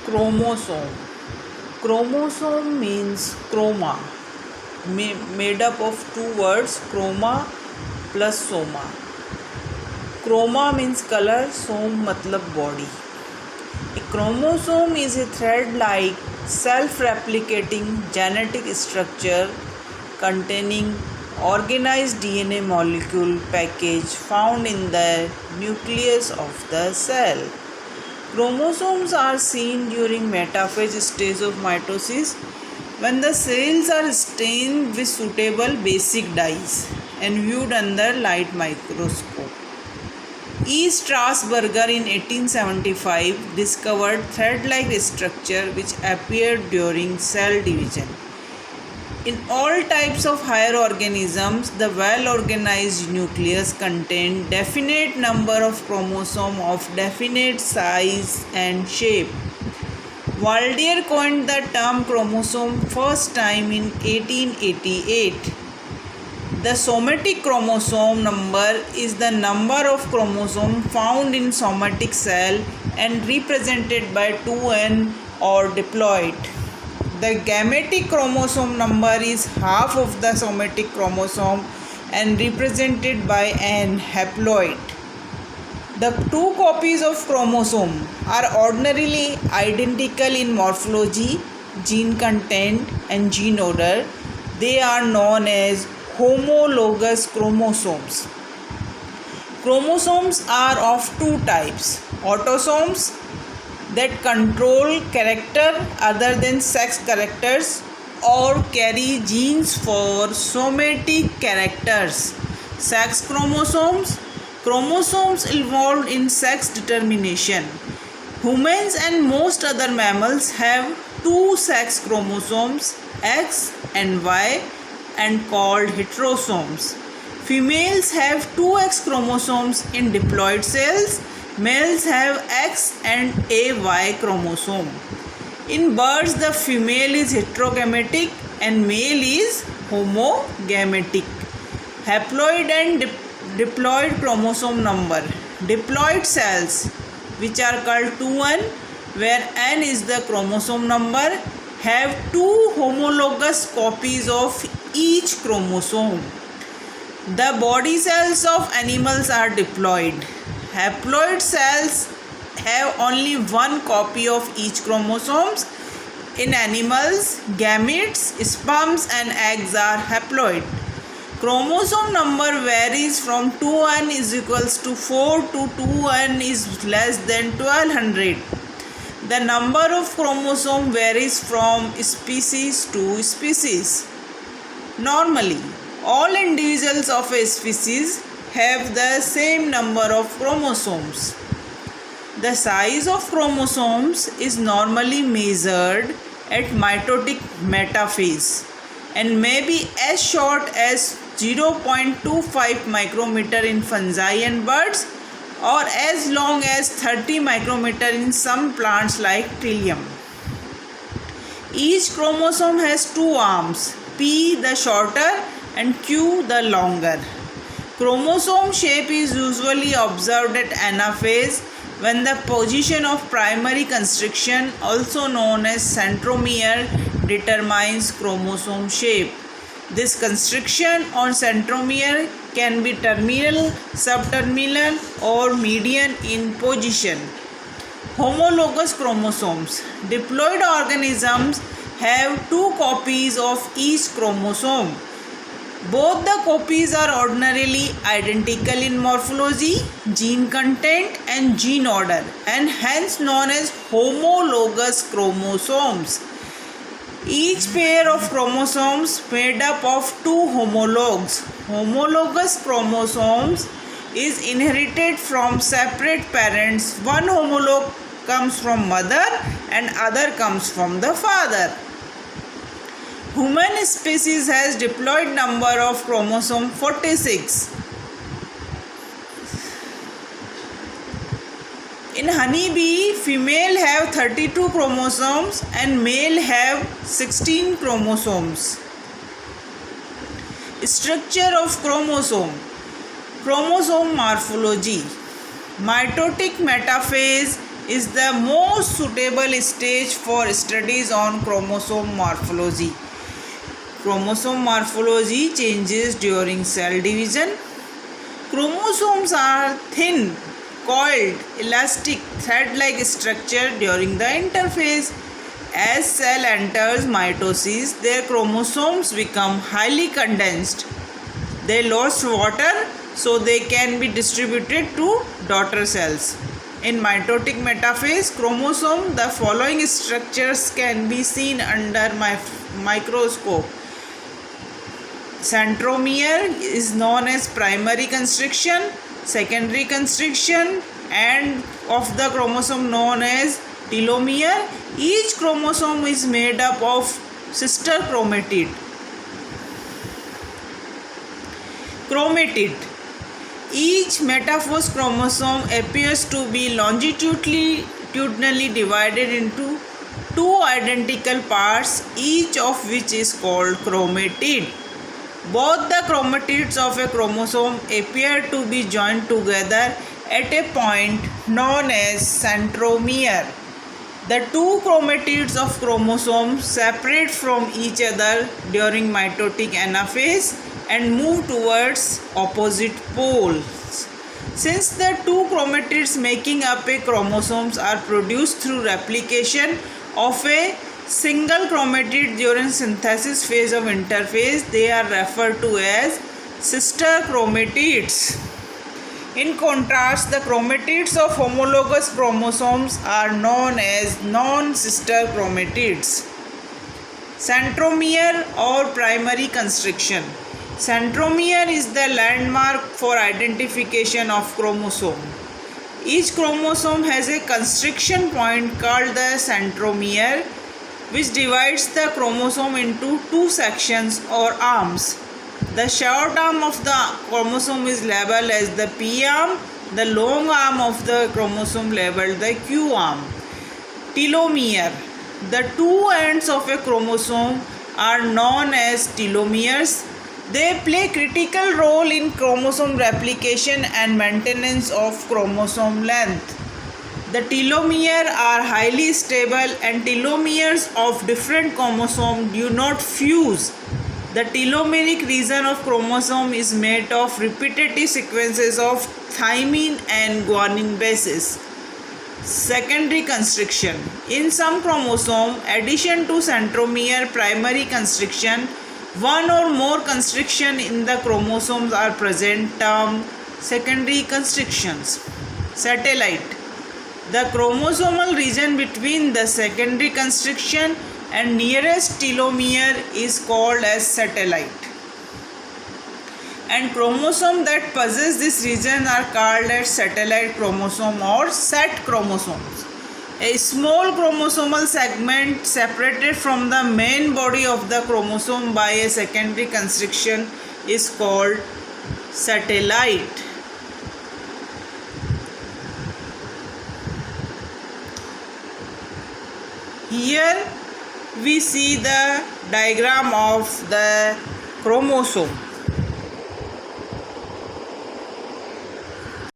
Chromosome. Chromosome means chroma, made up of two words, chroma plus soma. Chroma means color, som matlab body. A chromosome is a thread-like, self-replicating genetic structure containing organized DNA molecule package found in the nucleus of the cell. Chromosomes are seen during metaphase stage of mitosis when the cells are stained with suitable basic dyes and viewed under light microscope. E. Strasburger in 1875 discovered thread-like structure which appeared during cell division. In all types of higher organisms, the well-organized nucleus contains definite number of chromosomes of definite size and shape. Valdier coined the term chromosome first time in 1888. The somatic chromosome number is the number of chromosomes found in somatic cell and represented by 2n or diploid. The gametic chromosome number is half of the somatic chromosome and represented by n haploid. The two copies of chromosome are ordinarily identical in morphology, gene content and gene order. They are known as homologous chromosomes. Chromosomes are of two types: autosomes that control character other than sex characters or carry genes for somatic characters. Sex chromosomes, chromosomes involved in sex determination. Humans and most other mammals have two sex chromosomes, X and Y, and called heterosomes. Females have two X chromosomes in diploid cells. Males have X and a Y chromosome. In birds, the female is heterogametic and male is homogametic. Haploid and diploid chromosome number. Diploid cells, which are called 2n, where n is the chromosome number, have two homologous copies of each chromosome. The body cells of animals are diploid. Haploid cells have only one copy of each chromosomes. In animals, gametes, sperms and eggs are haploid. Chromosome number varies from 2n is equals to 4 to 2n is less than 1200. The number of chromosomes varies from species to species. Normally, all individuals of a species have the same number of chromosomes. The size of chromosomes is normally measured at mitotic metaphase and may be as short as 0.25 micrometer in fungi and birds or as long as 30 micrometer in some plants like Trillium. Each chromosome has two arms, P the shorter and Q the longer. Chromosome shape is usually observed at anaphase when the position of primary constriction, also known as centromere, determines chromosome shape. This constriction on centromere can be terminal, subterminal or median in position. Homologous chromosomes. Diploid organisms have two copies of each chromosome. Both the copies are ordinarily identical in morphology, gene content and gene order and hence known as homologous chromosomes. Each pair of chromosomes made up of two homologs. Homologous chromosomes is inherited from separate parents. One homolog comes from mother and other comes from the father. Human species has diploid number of chromosome 46. In honeybee, female have 32 chromosomes and male have 16 chromosomes. Structure of chromosome. Chromosome morphology. Mitotic metaphase is the most suitable stage for studies on chromosome morphology. Chromosome morphology changes during cell division. Chromosomes are thin, coiled, elastic, thread-like structure during the interphase. As cell enters mitosis, their chromosomes become highly condensed. They lose water so they can be distributed to daughter cells. In mitotic metaphase chromosome, the following structures can be seen under microscope. Centromere is known as primary constriction, secondary constriction, and of the chromosome known as telomere. Each chromosome is made up of sister chromatid. Each metaphase chromosome appears to be longitudinally divided into two identical parts, each of which is called chromatid. Both the chromatids of a chromosome appear to be joined together at a point known as centromere. The two chromatids of chromosomes separate from each other during mitotic anaphase and move towards opposite poles. Since the two chromatids making up a chromosome are produced through replication of a single chromatid during synthesis phase of interphase, they are referred to as sister chromatids. In contrast, the chromatids of homologous chromosomes are known as non-sister chromatids. Centromere or primary constriction. Centromere is the landmark for identification of chromosome. Each chromosome has a constriction point called the centromere, which divides the chromosome into two sections or arms. The short arm of the chromosome is labeled as the P arm, the long arm of the chromosome labeled the Q arm. Telomere. The two ends of a chromosome are known as telomeres. They play critical role in chromosome replication and maintenance of chromosome length. The telomeres are highly stable and telomeres of different chromosomes do not fuse. The telomeric region of chromosome is made of repetitive sequences of thymine and guanine bases. Secondary constriction. In some chromosome, addition to centromere primary constriction, one or more constriction in the chromosomes are present, termed secondary constrictions. Satellite. The chromosomal region between the secondary constriction and nearest telomere is called as satellite. And chromosomes that possess this region are called as satellite chromosome or set chromosomes. A small chromosomal segment separated from the main body of the chromosome by a secondary constriction is called satellite. Here we see the diagram of the chromosome.